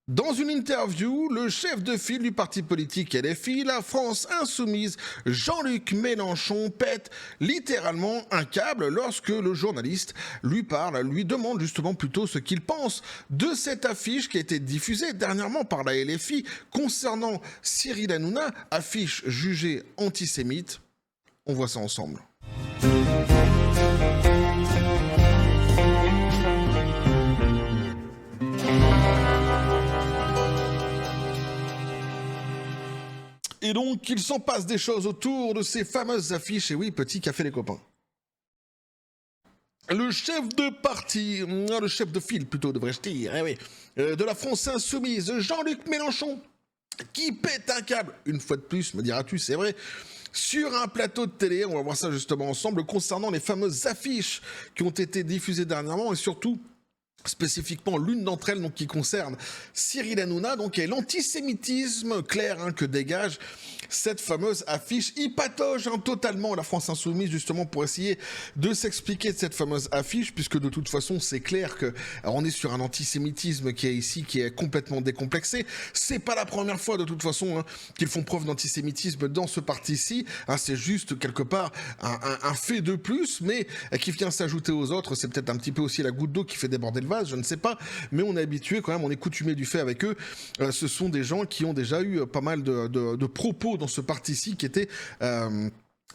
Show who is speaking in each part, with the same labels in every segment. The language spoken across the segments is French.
Speaker 1: Dans une interview, le chef de file du parti politique LFI, la France Insoumise, Jean-Luc Mélenchon, pète littéralement un câble lorsque le journaliste lui parle, lui demande justement plutôt ce qu'il pense de cette affiche qui a été diffusée dernièrement par la LFI concernant Cyril Hanouna, affiche jugée antisémite. On voit ça ensemble. Et donc, il s'en passe des choses autour de ces fameuses affiches. Et oui, petit café les copains. Le chef de parti, le chef de file plutôt, devrais-je dire, de la France Insoumise, Jean-Luc Mélenchon, qui pète un câble, une fois de plus, me diras-tu, c'est vrai, sur un plateau de télé. On va voir ça justement ensemble, concernant les fameuses affiches qui ont été diffusées dernièrement et surtout, spécifiquement l'une d'entre elles donc, qui concerne Cyril Hanouna, donc et l'antisémitisme clair que dégage cette fameuse affiche. Il patauge totalement la France Insoumise justement pour essayer de s'expliquer de cette fameuse affiche, puisque de toute façon c'est clair que on est sur un antisémitisme qui est ici, qui est complètement décomplexé. C'est pas la première fois de toute façon qu'ils font preuve d'antisémitisme dans ce parti-ci. C'est juste quelque part un fait de plus, mais qui vient s'ajouter aux autres. C'est peut-être un petit peu aussi la goutte d'eau qui fait déborder le vase, je ne sais pas, mais on est habitué quand même, on est coutumé du fait avec eux. Ce sont des gens qui ont déjà eu pas mal de propos dans ce parti-ci qui étaient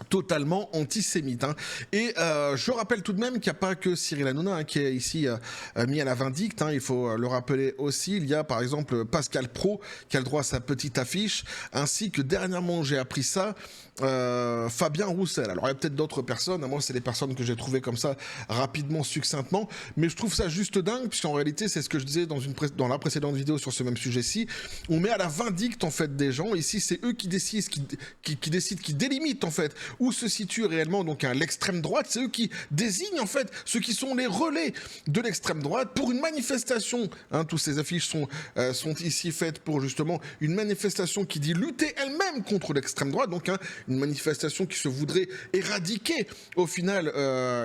Speaker 1: totalement antisémite. Et je rappelle tout de même qu'il n'y a pas que Cyril Hanouna qui est ici mis à la vindicte. Il faut le rappeler aussi. Il y a par exemple Pascal Praud qui a le droit à sa petite affiche, ainsi que dernièrement j'ai appris ça, Fabien Roussel. Alors il y a peut-être d'autres personnes, moi c'est les personnes que j'ai trouvées comme ça rapidement, succinctement, mais je trouve ça juste dingue, puisqu'en réalité c'est ce que je disais dans la précédente vidéo sur ce même sujet-ci. On met à la vindicte en fait des gens. Ici c'est eux qui décident, qui délimitent en fait où se situe réellement donc l'extrême droite. C'est eux qui désignent en fait ceux qui sont les relais de l'extrême droite pour une manifestation. Toutes ces affiches sont ici faites pour justement une manifestation qui dit lutter elle-même contre l'extrême droite, donc une manifestation qui se voudrait éradiquer au final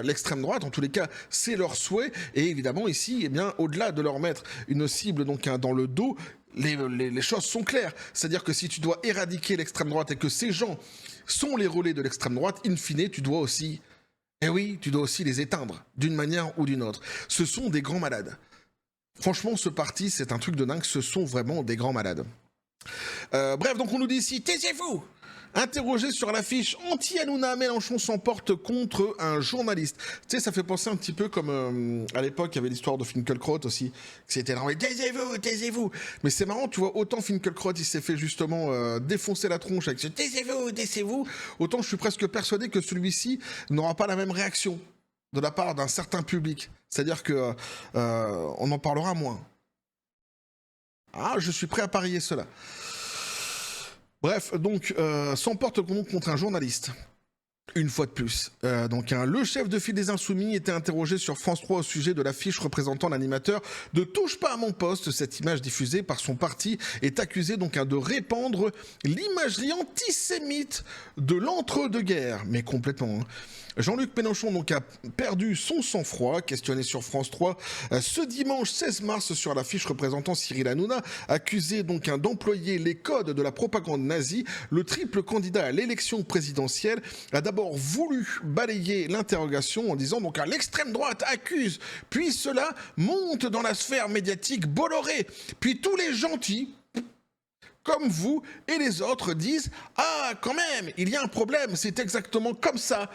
Speaker 1: l'extrême droite. En tous les cas, c'est leur souhait. Et évidemment ici, eh bien, au-delà de leur mettre une cible donc dans le dos, les choses sont claires. C'est-à-dire que si tu dois éradiquer l'extrême droite et que ces gens sont les relais de l'extrême droite, in fine, tu dois aussi les éteindre d'une manière ou d'une autre. Ce sont des grands malades. Franchement, ce parti, c'est un truc de dingue. Ce sont vraiment des grands malades. Bref, donc on nous dit ici, taisez-vous! Interrogé sur l'affiche anti-Hanouna, Mélenchon s'emporte contre un journaliste. Tu sais, ça fait penser un petit peu comme à l'époque, il y avait l'histoire de Finkielkraut aussi. C'était là, taisez-vous, taisez-vous. Mais c'est marrant, tu vois, autant Finkielkraut, il s'est fait justement défoncer la tronche avec ce taisez-vous, taisez-vous. Autant je suis presque persuadé que celui-ci n'aura pas la même réaction de la part d'un certain public. C'est-à-dire que on en parlera moins. Je suis prêt à parier cela. Bref, donc, s'emporte contre un journaliste. Une fois de plus. Le chef de file des Insoumis était interrogé sur France 3 au sujet de l'affiche représentant l'animateur de Touche pas à mon poste. Cette image diffusée par son parti est accusée de répandre l'imagerie antisémite de l'entre-deux-guerres. Mais complètement. Jean-Luc Mélenchon a perdu son sang-froid, questionné sur France 3 ce dimanche 16 mars sur l'affiche représentant Cyril Hanouna, accusé d'employer les codes de la propagande nazie. Le triple candidat à l'élection présidentielle a d'abord voulu balayer l'interrogation en disant l'extrême droite accuse, puis cela monte dans la sphère médiatique Bolloré, puis tous les gentils comme vous et les autres disent quand même il y a un problème, c'est exactement comme ça.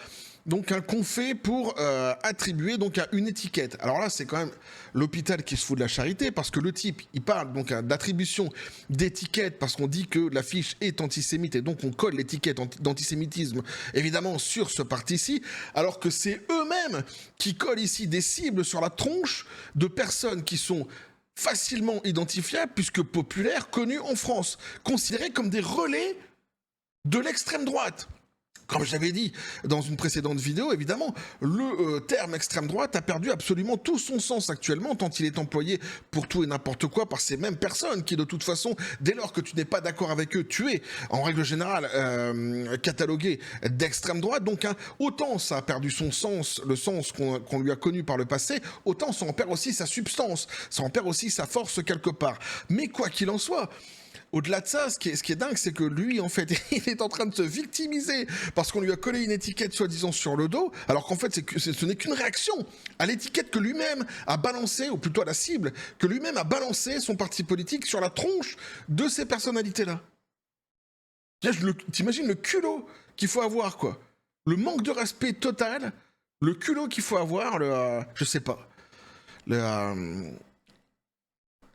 Speaker 1: Qu'on fait pour attribuer une étiquette. Alors là, c'est quand même l'hôpital qui se fout de la charité, parce que le type, il parle d'attribution d'étiquette parce qu'on dit que l'affiche est antisémite et donc on colle l'étiquette d'antisémitisme évidemment sur ce parti-ci, alors que c'est eux-mêmes qui collent ici des cibles sur la tronche de personnes qui sont facilement identifiables puisque populaires, connues en France, considérées comme des relais de l'extrême droite. Comme je l'avais dit dans une précédente vidéo, évidemment, le terme extrême droite a perdu absolument tout son sens actuellement, tant il est employé pour tout et n'importe quoi par ces mêmes personnes qui, de toute façon, dès lors que tu n'es pas d'accord avec eux, tu es, en règle générale, catalogué d'extrême droite. Donc, hein, autant ça a perdu son sens, le sens qu'on lui a connu par le passé, autant ça en perd aussi sa substance, ça en perd aussi sa force quelque part. Mais quoi qu'il en soit, au-delà de ça, ce qui est dingue, c'est que lui, en fait, il est en train de se victimiser parce qu'on lui a collé une étiquette soi-disant sur le dos, alors qu'en fait, ce n'est qu'une réaction à l'étiquette que lui-même a balancée, ou plutôt à la cible, que lui-même a balancé son parti politique sur la tronche de ces personnalités-là. T'imagines le culot qu'il faut avoir, quoi. Le manque de respect total, le culot qu'il faut avoir, je sais pas.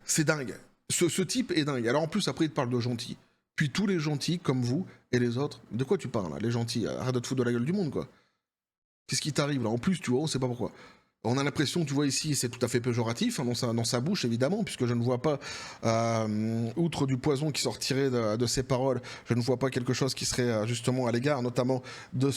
Speaker 1: C'est dingue. Ce type est dingue. Alors en plus, après, il te parle de gentils. Puis tous les gentils, comme vous et les autres, de quoi tu parles, là, les gentils? Arrête de te foutre de la gueule du monde, quoi. Qu'est-ce qui t'arrive, là? En plus, tu vois, on sait pas pourquoi. On a l'impression, tu vois ici, c'est tout à fait péjoratif, hein, dans sa bouche évidemment, puisque je ne vois pas, outre du poison qui sortirait de ses paroles, je ne vois pas quelque chose qui serait justement à l'égard, notamment de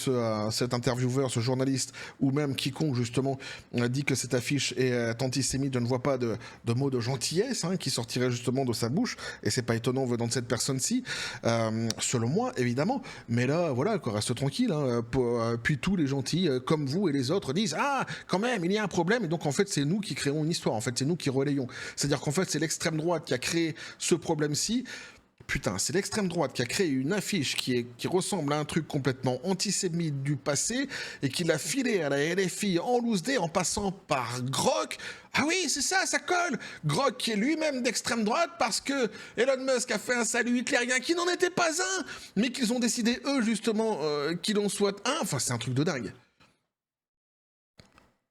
Speaker 1: cet intervieweur, ce journaliste, ou même quiconque justement dit que cette affiche est antisémite. Je ne vois pas de mots de gentillesse hein, qui sortirait justement de sa bouche, et c'est pas étonnant venant de cette personne-ci, selon moi évidemment. Mais là, voilà, quoi, reste tranquille. Hein, puis tous les gentils, comme vous et les autres, disent ah quand même il y a un problème, et donc en fait c'est nous qui créons une histoire, en fait c'est nous qui relayons. C'est-à-dire qu'en fait c'est l'extrême droite qui a créé ce problème-ci. Putain, c'est l'extrême droite qui a créé une affiche qui ressemble à un truc complètement antisémite du passé et qui l'a filé à la LFI en loose day en passant par Grok. Ah oui, c'est ça, ça colle. Grok qui est lui-même d'extrême droite parce que Elon Musk a fait un salut hitlérien qui n'en était pas un, mais qu'ils ont décidé eux justement qu'il en soit un. Enfin, c'est un truc de dingue.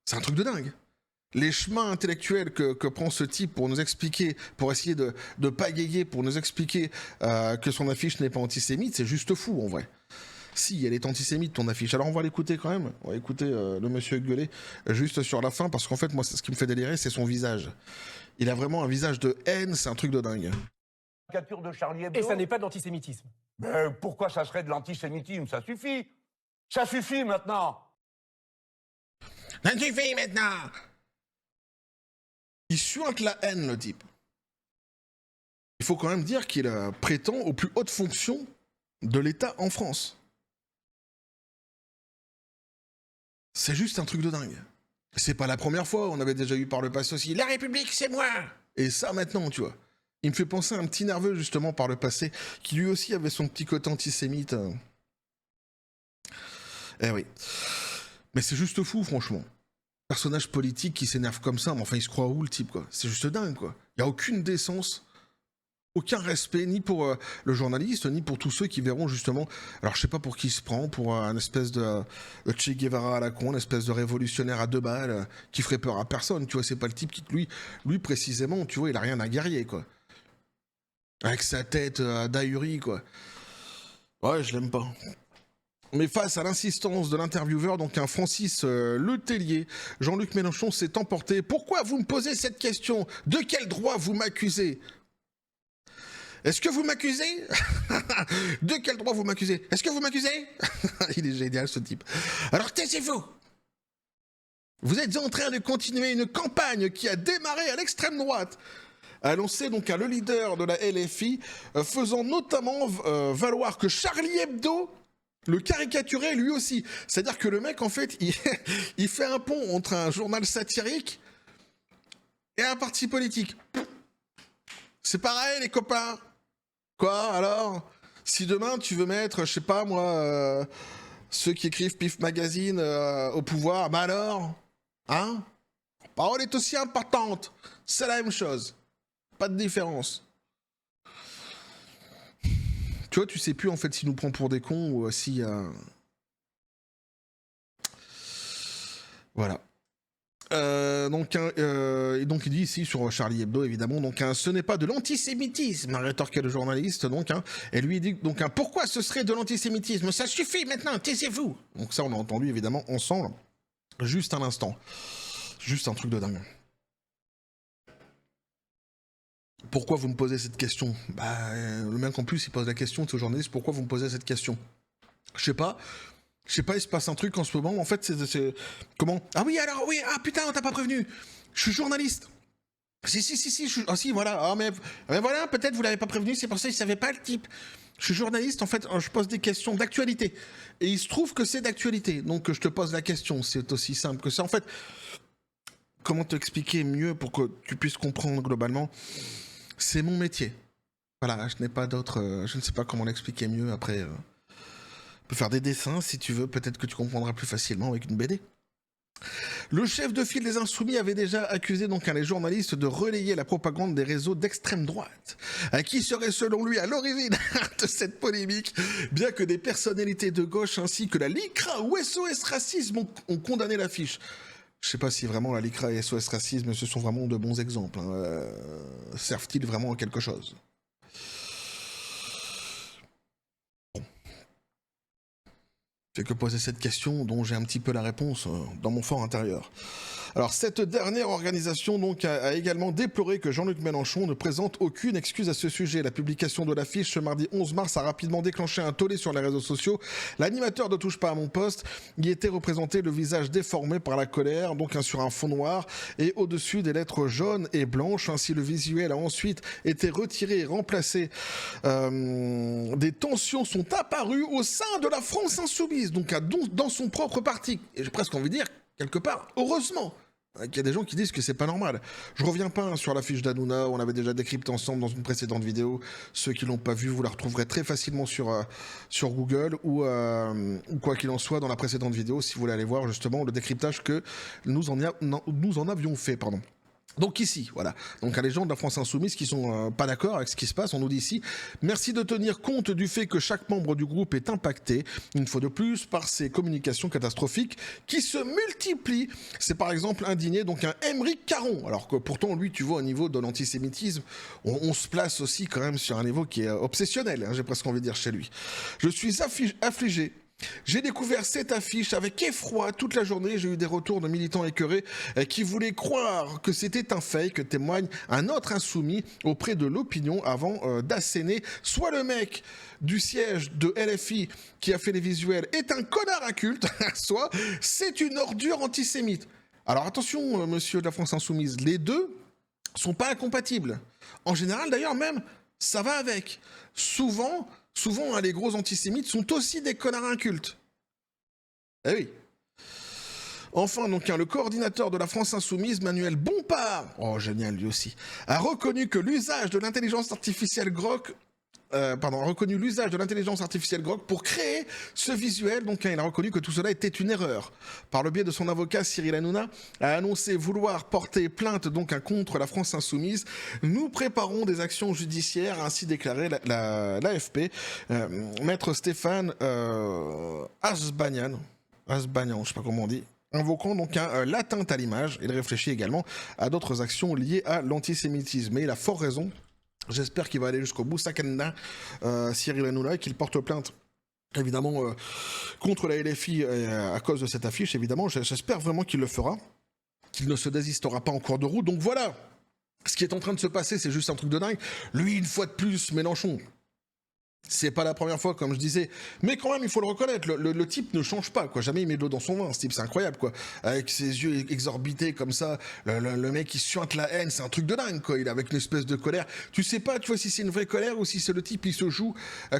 Speaker 1: C'est un truc de dingue. Les chemins intellectuels que prend ce type pour nous expliquer, pour essayer de pagayer, pour nous expliquer que son affiche n'est pas antisémite, c'est juste fou en vrai. Si, elle est antisémite ton affiche. Alors on va l'écouter quand même. On va écouter le monsieur gueuler juste sur la fin, parce qu'en fait moi ce qui me fait délirer c'est son visage. Il a vraiment un visage de haine, c'est un truc de dingue.
Speaker 2: De Charlie Hebdo.
Speaker 3: Et ça n'est pas de l'antisémitisme.
Speaker 2: Mais pourquoi ça serait de l'antisémitisme? Ça suffit. Ça suffit maintenant.
Speaker 1: Ça suffit maintenant. Il suinte la haine, le type. Il faut quand même dire qu'il prétend aux plus hautes fonctions de l'État en France. C'est juste un truc de dingue. C'est pas la première fois, on avait déjà eu par le passé aussi « La République, c'est moi !» Et ça, maintenant, tu vois. Il me fait penser à un petit nerveux, justement, par le passé, qui lui aussi avait son petit côté antisémite. Eh oui. Mais c'est juste fou, franchement. Personnage politique qui s'énerve comme ça, mais enfin, il se croit où, le type, quoi? C'est juste dingue, quoi. Il n'y a aucune décence, aucun respect, ni pour le journaliste, ni pour tous ceux qui verront, justement... Alors, je sais pas pour qui il se prend, pour un espèce de Che Guevara à la con, une espèce de révolutionnaire à deux balles, qui ferait peur à personne, tu vois, c'est pas le type qui, lui précisément, tu vois, il a rien à guerrier, quoi. Avec sa tête d'ahuri, quoi. Ouais, je l'aime pas. Mais face à l'insistance de l'intervieweur, donc un Francis Letellier, Jean-Luc Mélenchon s'est emporté. Pourquoi vous me posez cette question? De quel droit vous m'accusez? Est-ce que vous m'accusez? De quel droit vous m'accusez? Est-ce que vous m'accusez? Il est génial ce type. Alors taisez-vous. Vous êtes en train de continuer une campagne qui a démarré à l'extrême droite, a annoncé donc le leader de la LFI, faisant notamment valoir que Charlie Hebdo le caricaturait lui aussi. C'est-à-dire que le mec, en fait, il fait un pont entre un journal satirique et un parti politique. C'est pareil, les copains. Quoi, alors? Si demain, tu veux mettre, je sais pas, moi, ceux qui écrivent Pif Magazine au pouvoir, bah alors? Hein? La parole est aussi importante. C'est la même chose. Pas de différence. Tu vois, tu sais plus en fait s'il nous prend pour des cons ou si... Voilà. Donc il dit ici sur Charlie Hebdo évidemment, donc ce n'est pas de l'antisémitisme, a rétorqué le journaliste, donc et lui il dit donc pourquoi ce serait de l'antisémitisme? Ça suffit maintenant, taisez-vous. Donc ça on l'a entendu évidemment ensemble, juste un instant, juste un truc de dingue. Pourquoi vous me posez cette question? Bah, le mec en plus il pose la question, ce journaliste, pourquoi vous me posez cette question? Je sais pas, Je sais pas, il se passe un truc en ce moment. En fait, c'est... Comment? Ah oui, alors, oui, ah putain, on t'a pas prévenu. Je suis journaliste. Si, ah si, voilà. Ah, mais voilà, peut-être vous l'avez pas prévenu, c'est pour ça qu'il savait pas le type. Je suis journaliste, en fait, je pose des questions d'actualité. Et il se trouve que c'est d'actualité. Donc, je te pose la question. C'est aussi simple que ça. En fait, comment t'expliquer mieux pour que tu puisses comprendre globalement? C'est mon métier. Voilà, je n'ai pas d'autre... je ne sais pas comment l'expliquer mieux. Après, on peut faire des dessins, si tu veux. Peut-être que tu comprendras plus facilement avec une BD. Le chef de file des Insoumis avait déjà accusé donc les journalistes de relayer la propagande des réseaux d'extrême droite, qui serait selon lui à l'origine de cette polémique, bien que des personnalités de gauche ainsi que la LICRA ou SOS Racisme ont condamné l'affiche. Je sais pas si vraiment la LICRA et SOS Racisme ce sont vraiment de bons exemples. Servent-ils vraiment à quelque chose? J'ai que poser cette question dont j'ai un petit peu la réponse dans mon fort intérieur. Alors cette dernière organisation donc a également déploré que Jean-Luc Mélenchon ne présente aucune excuse à ce sujet. La publication de l'affiche ce mardi 11 mars a rapidement déclenché un tollé sur les réseaux sociaux. L'animateur de Touche pas à mon poste y était représenté le visage déformé par la colère, donc sur un fond noir et au-dessus des lettres jaunes et blanches. Ainsi le visuel a ensuite été retiré et remplacé. Des tensions sont apparues au sein de la France Insoumise, donc dans son propre parti. Et j'ai presque envie de dire, quelque part, heureusement qu'il y a des gens qui disent que c'est pas normal. Je reviens pas sur la fiche d'Hanouna, on l'avait déjà décrypté ensemble dans une précédente vidéo. Ceux qui l'ont pas vu, vous la retrouverez très facilement sur Google ou quoi qu'il en soit dans la précédente vidéo si vous voulez aller voir justement le décryptage que nous en avions fait, pardon. Donc ici, voilà. Donc les gens de la France Insoumise qui sont pas d'accord avec ce qui se passe, on nous dit ici, merci de tenir compte du fait que chaque membre du groupe est impacté, une fois de plus, par ces communications catastrophiques qui se multiplient. C'est par exemple indigné donc un Aymeric Caron, alors que pourtant lui, tu vois, au niveau de l'antisémitisme, on se place aussi quand même sur un niveau qui est obsessionnel, hein, j'ai presque envie de dire chez lui. Je suis affligé. J'ai découvert cette affiche avec effroi toute la journée. J'ai eu des retours de militants écœurés qui voulaient croire que c'était un fake, témoigne un autre insoumis auprès de l'opinion avant d'asséner. Soit le mec du siège de LFI qui a fait les visuels est un connard inculte, soit c'est une ordure antisémite. Alors attention, monsieur de la France Insoumise, les deux sont pas incompatibles. En général, d'ailleurs, même, ça va avec. Souvent, les gros antisémites sont aussi des connards incultes. Eh oui. Enfin, donc, le coordinateur de la France Insoumise, Manuel Bompard, oh génial lui aussi, a reconnu que l'usage de l'intelligence artificielle Grok pour créer ce visuel. Donc, il a reconnu que tout cela était une erreur. Par le biais de son avocat, Cyril Hanouna a annoncé vouloir porter plainte donc contre la France Insoumise. Nous préparons des actions judiciaires, a ainsi déclaré l'AFP. Maître Stéphane Asbagnan, je sais pas comment on dit, invoquant donc l'atteinte à l'image. Il réfléchit également à d'autres actions liées à l'antisémitisme. Et il a fort raison. J'espère qu'il va aller jusqu'au bout, Sakanda, Cyril Hanouna, et qu'il porte plainte, évidemment, contre la LFI à cause de cette affiche, évidemment. J'espère vraiment qu'il le fera, qu'il ne se désistera pas en cours de route. Donc voilà, ce qui est en train de se passer, c'est juste un truc de dingue. Lui, une fois de plus, Mélenchon, c'est pas la première fois, comme je disais. Mais quand même, il faut le reconnaître, le type ne change pas, quoi. Jamais il met de l'eau dans son vin, ce type, c'est incroyable, quoi. Avec ses yeux exorbités comme ça, le mec qui suinte la haine, c'est un truc de dingue, quoi. Il est avec une espèce de colère. Tu sais pas, tu vois, si c'est une vraie colère ou si c'est le type qui se joue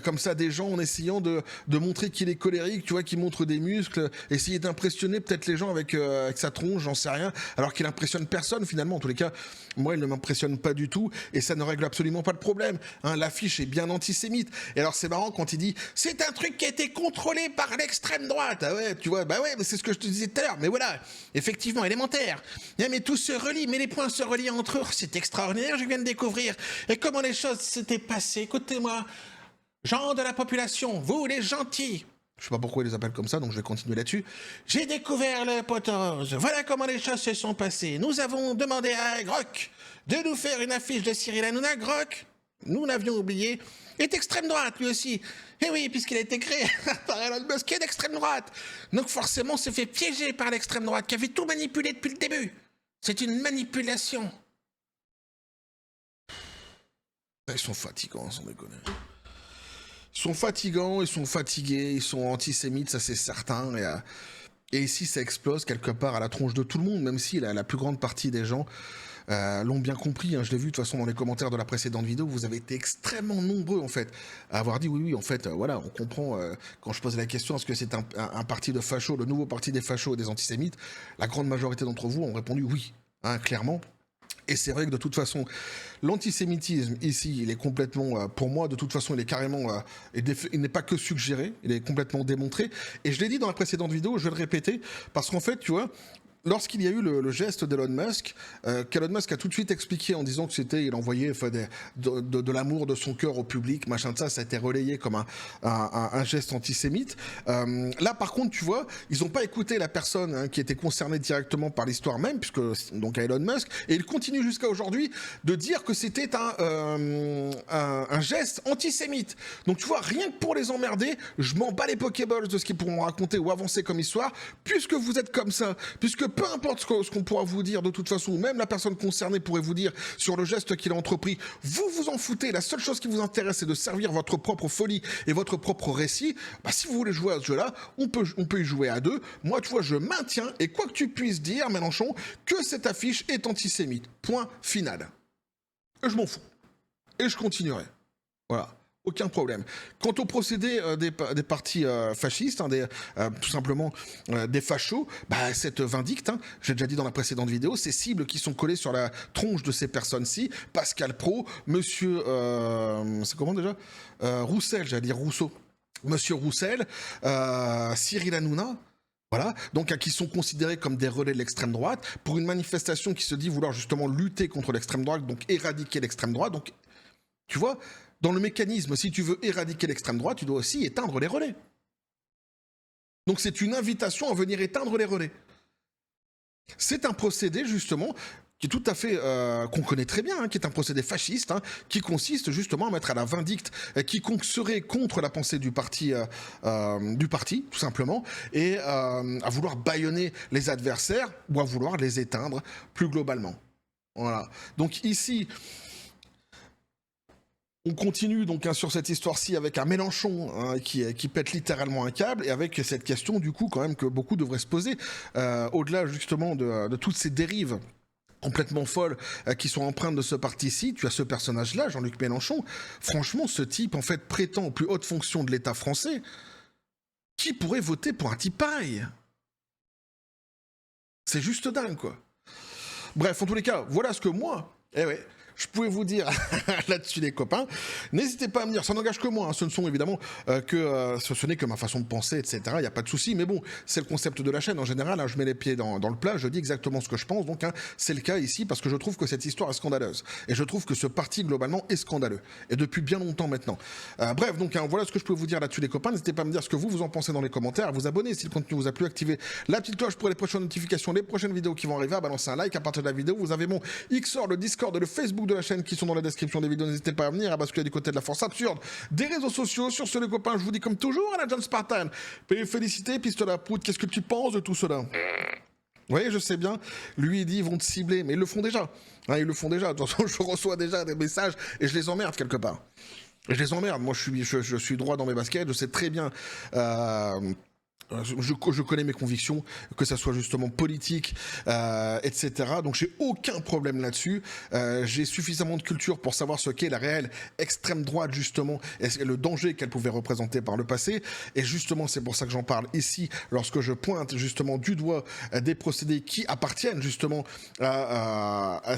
Speaker 1: comme ça des gens en essayant de montrer qu'il est colérique, tu vois, qu'il montre des muscles, essayer d'impressionner peut-être les gens avec sa tronche, j'en sais rien, alors qu'il impressionne personne, finalement. En tous les cas, moi, il ne m'impressionne pas du tout et ça ne règle absolument pas le problème. Hein, l'affiche est bien antisémite. Et alors c'est marrant quand il dit c'est un truc qui a été contrôlé par l'extrême droite. Ah ouais, tu vois, bah ouais, mais c'est ce que je te disais tout à l'heure. Mais voilà, effectivement, élémentaire. Mais tout se relie, mais les points se relient entre eux. C'est extraordinaire, je viens de découvrir. Et comment les choses s'étaient passées. Écoutez-moi, gens de la population, vous les gentils. Je sais pas pourquoi ils les appellent comme ça, donc je vais continuer là-dessus. J'ai découvert le poteau rose. Voilà comment les choses se sont passées. Nous avons demandé à Grok de nous faire une affiche de Cyril Hanouna. Grok, nous l'avions oublié, est extrême droite lui aussi. Et oui, puisqu'il a été créé par Elon Musk, qui est d'extrême droite. Donc forcément, on s'est fait piéger par l'extrême droite, qui avait tout manipulé depuis le début. C'est une manipulation. Ils sont fatigants, sans déconner. sont fatigants, ils sont fatigués, ils sont antisémites, ça c'est certain. Et ici, ça explose quelque part à la tronche de tout le monde, même si la plus grande partie des gens l'ont bien compris. Hein. Je l'ai vu de toute façon dans les commentaires de la précédente vidéo. Vous avez été extrêmement nombreux en fait à avoir dit oui, en fait, voilà, on comprend. Quand je posais la question, est-ce que c'est un parti de fachos, le nouveau parti des fachos et des antisémites? La grande majorité d'entre vous ont répondu oui, hein, clairement. Et c'est vrai que de toute façon, l'antisémitisme ici, il est complètement, pour moi, de toute façon, il est carrément, il n'est pas que suggéré, il est complètement démontré. Et je l'ai dit dans la précédente vidéo, je vais le répéter, parce qu'en fait, tu vois, lorsqu'il y a eu le geste d'Elon Musk, qu'Elon Musk a tout de suite expliqué en disant que c'était, il envoyait de l'amour de son cœur au public, machin de ça a été relayé comme un geste antisémite. Là, par contre, tu vois, ils n'ont pas écouté la personne hein, qui était concernée directement par l'histoire même, puisque donc à Elon Musk, et il continue jusqu'à aujourd'hui de dire que c'était un geste antisémite. Donc tu vois, rien que pour les emmerder, je m'en bats les Pokéballs de ce qu'ils pourront raconter ou avancer comme histoire, puisque vous êtes comme ça, puisque peu importe ce qu'on pourra vous dire de toute façon, ou même la personne concernée pourrait vous dire sur le geste qu'il a entrepris, vous vous en foutez, la seule chose qui vous intéresse c'est de servir votre propre folie et votre propre récit. Bah, si vous voulez jouer à ce jeu-là, on peut y jouer à deux. Moi, tu vois, je maintiens, et quoi que tu puisses dire, Mélenchon, que cette affiche est antisémite. Point final. Et je m'en fous. Et je continuerai. Voilà. Aucun problème. Quant au procédé des partis fascistes, hein, tout simplement des fachos, bah, cette vindicte, hein, j'ai déjà dit dans la précédente vidéo, ces cibles qui sont collées sur la tronche de ces personnes-ci, Pascal Praud, monsieur... c'est comment déjà Roussel, j'allais dire Rousseau. Monsieur Roussel, Cyril Hanouna, voilà, donc qui sont considérés comme des relais de l'extrême droite, pour une manifestation qui se dit vouloir justement lutter contre l'extrême droite, donc éradiquer l'extrême droite, donc tu vois... Dans le mécanisme, si tu veux éradiquer l'extrême droite, tu dois aussi éteindre les relais. Donc c'est une invitation à venir éteindre les relais. C'est un procédé, justement, qui est tout à fait, qu'on connaît très bien, hein, qui est un procédé fasciste, hein, qui consiste justement à mettre à la vindicte quiconque serait contre la pensée du parti, tout simplement, et à vouloir bâillonner les adversaires ou à vouloir les éteindre plus globalement. Voilà. Donc ici... On continue donc hein, sur cette histoire-ci avec un Mélenchon hein, qui pète littéralement un câble et avec cette question du coup quand même que beaucoup devraient se poser au-delà justement de toutes ces dérives complètement folles qui sont empreintes de ce parti-ci. Tu as ce personnage-là, Jean-Luc Mélenchon. Franchement, ce type en fait prétend aux plus hautes fonctions de l'État français. Qui pourrait voter pour un type pareil? C'est juste dingue quoi. Bref, en tous les cas, voilà ce que moi, je pouvais vous dire là-dessus les copains, n'hésitez pas à me dire, ça n'engage que moi, hein, ce ne sont évidemment ce n'est que ma façon de penser, etc. Il n'y a pas de souci, mais bon, c'est le concept de la chaîne en général, hein, je mets les pieds dans le plat, je dis exactement ce que je pense, donc hein, c'est le cas ici parce que je trouve que cette histoire est scandaleuse, et je trouve que ce parti globalement est scandaleux, et depuis bien longtemps maintenant. Bref, donc hein, voilà ce que je peux vous dire là-dessus les copains, n'hésitez pas à me dire ce que vous en pensez dans les commentaires, à vous abonner si le contenu vous a plu, activez la petite cloche pour les prochaines notifications, les prochaines vidéos qui vont arriver, à balancer un like à partir de la vidéo, vous avez mon Xor, le Discord et le Facebook de la chaîne qui sont dans la description des vidéos, n'hésitez pas à venir, à basculer du côté de la force absurde des réseaux sociaux. Sur ce les copains, je vous dis comme toujours à la John Spartan, félicité, pistolet à poudre, qu'est-ce que tu penses de tout cela? Oui, je sais bien, lui il dit ils vont te cibler, mais ils le font déjà, hein, ils le font déjà, de toute façon je reçois déjà des messages et je les emmerde quelque part. Je les emmerde, moi je suis droit dans mes baskets, je sais très bien... Je connais mes convictions, que ça soit justement politique, etc. Donc j'ai aucun problème là-dessus. J'ai suffisamment de culture pour savoir ce qu'est la réelle extrême droite justement et le danger qu'elle pouvait représenter par le passé. Et justement c'est pour ça que j'en parle ici lorsque je pointe justement du doigt des procédés qui appartiennent justement à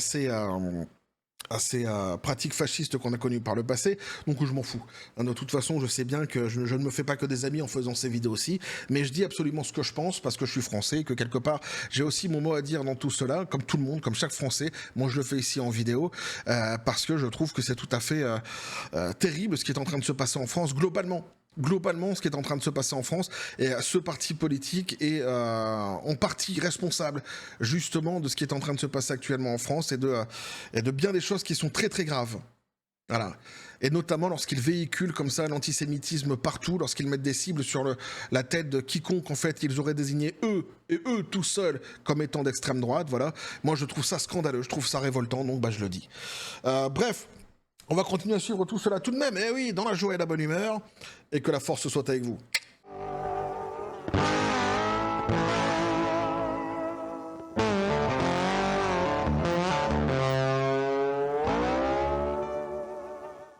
Speaker 1: ces pratiques fascistes qu'on a connues par le passé, donc je m'en fous. De toute façon, je sais bien que je ne me fais pas que des amis en faisant ces vidéos-ci, mais je dis absolument ce que je pense, parce que je suis français, que quelque part, j'ai aussi mon mot à dire dans tout cela, comme tout le monde, comme chaque Français. Moi, je le fais ici en vidéo, parce que je trouve que c'est tout à fait terrible ce qui est en train de se passer en France, globalement, ce qui est en train de se passer en France, et ce parti politique est en partie responsable justement de ce qui est en train de se passer actuellement en France et de bien des choses qui sont très très graves. Voilà. Et notamment lorsqu'ils véhiculent comme ça l'antisémitisme partout, lorsqu'ils mettent des cibles sur la tête de quiconque en fait ils auraient désigné eux tout seuls comme étant d'extrême droite. Voilà. Moi je trouve ça scandaleux, je trouve ça révoltant, donc bah je le dis. Bref. On va continuer à suivre tout cela tout de même, eh oui, dans la joie et la bonne humeur, et que la force soit avec vous.